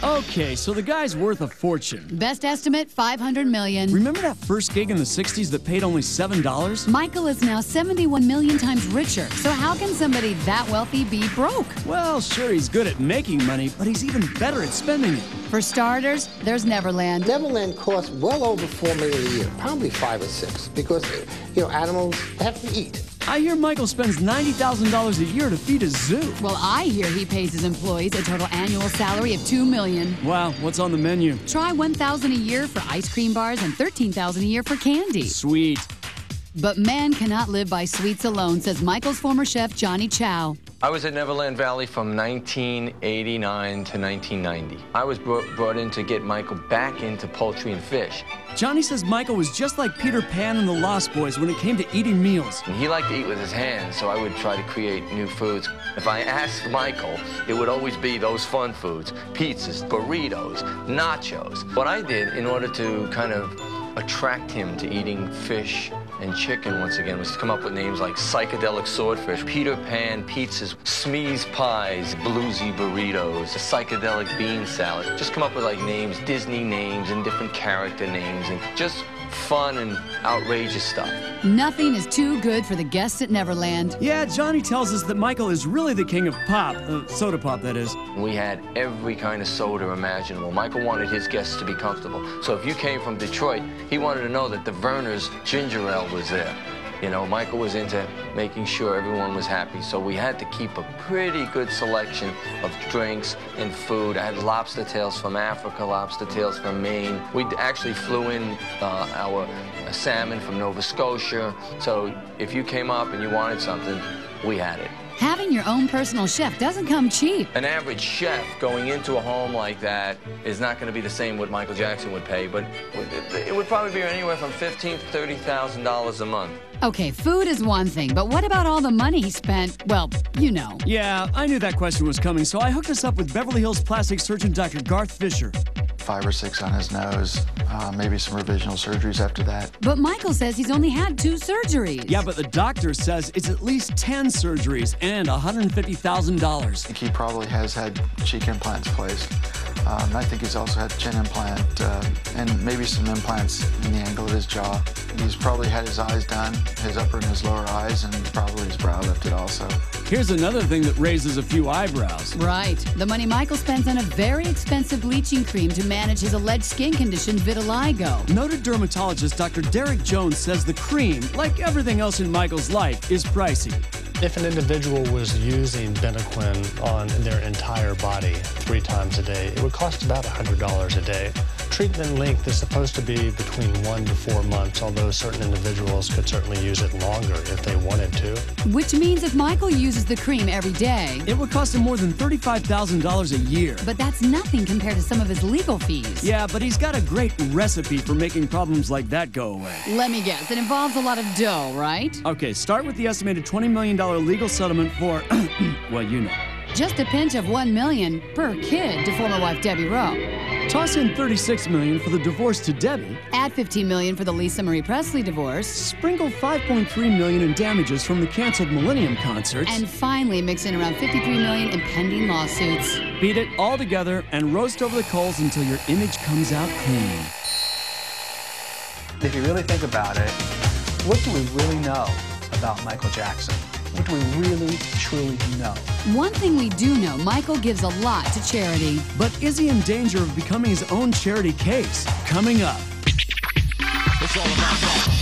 Okay, so the guy's worth a fortune. Best estimate, $500 million. Remember that first gig in the 60s that paid only $7? Michael is now 71 million times richer. So how can somebody that wealthy be broke? Well, sure, he's good at making money, but he's even better at spending it. For starters, there's Neverland. Neverland costs well over $4 million a year, probably 5 or 6, because, animals have to eat. I hear Michael spends $90,000 a year to feed his zoo. Well, I hear he pays his employees a total annual salary of $2 million. Wow, what's on the menu? Try $1,000 a year for ice cream bars and $13,000 a year for candy. Sweet. But man cannot live by sweets alone, says Michael's former chef, Johnny Chow. I was at Neverland Valley from 1989 to 1990. I was brought in to get Michael back into poultry and fish. Johnny says Michael was just like Peter Pan and the Lost Boys when it came to eating meals. And he liked to eat with his hands, so I would try to create new foods. If I asked Michael, it would always be those fun foods: pizzas, burritos, nachos. What I did in order to kind of attract him to eating fish and chicken once again was to come up with names like Psychedelic Swordfish, Peter Pan pizzas, Smee's pies, bluesy burritos, a psychedelic bean salad. Just come up with like names, Disney names and different character names, and just fun and outrageous stuff. Nothing is too good for the guests at Neverland. Yeah, Johnny tells us that Michael is really the king of pop, soda pop, that is. We had every kind of soda imaginable. Michael wanted his guests to be comfortable. So if you came from Detroit, he wanted to know that the Verner's ginger ale was there. Michael was into making sure everyone was happy, so we had to keep a pretty good selection of drinks and food. I had lobster tails from Africa, lobster tails from Maine. We actually flew in our salmon from Nova Scotia, so if you came up and you wanted something, we had it. Having your own personal chef doesn't come cheap. An average chef going into a home like that is not going to be the same what Michael Jackson would pay, but it would probably be anywhere from $15,000 to $30,000 a month. Okay, food is one thing, but what about all the money he spent? Well, Yeah, I knew that question was coming, so I hooked us up with Beverly Hills plastic surgeon Dr. Garth Fisher. 5 or 6 on his nose, maybe some revisional surgeries after that. But Michael says he's only had 2 surgeries. Yeah, but the doctor says it's at least 10 surgeries and $150,000. I think he probably has had cheek implants placed. I think he's also had chin implant and maybe some implants in the angle of his jaw. He's probably had his eyes done, his upper and his lower eyes, and probably his brow lifted also. Here's another thing that raises a few eyebrows. Right. The money Michael spends on a very expensive bleaching cream to manage his alleged skin condition, vitiligo. Noted dermatologist Dr. Derek Jones says the cream, like everything else in Michael's life, is pricey. If an individual was using Benequin on their entire body 3 times a day, it would cost about $100 a day. Treatment length is supposed to be between 1 to 4 months, although certain individuals could certainly use it longer if they wanted to. Which means if Michael uses the cream every day, it would cost him more than $35,000 a year. But that's nothing compared to some of his legal fees. Yeah, but he's got a great recipe for making problems like that go away. Let me guess, it involves a lot of dough, right? Okay, start with the estimated $20 million legal settlement for, well, Just a pinch of $1 million per kid to former wife Debbie Rowe. Toss in $36 million for the divorce to Debbie. Add $15 million for the Lisa Marie Presley divorce. Sprinkle $5.3 million in damages from the canceled Millennium concerts. And finally mix in around $53 million in pending lawsuits. Beat it all together and roast over the coals until your image comes out clean. If you really think about it, what do we really know about Michael Jackson? What do we really, truly know? One thing we do know, Michael gives a lot to charity. But is he in danger of becoming his own charity case? Coming up. It's all about that.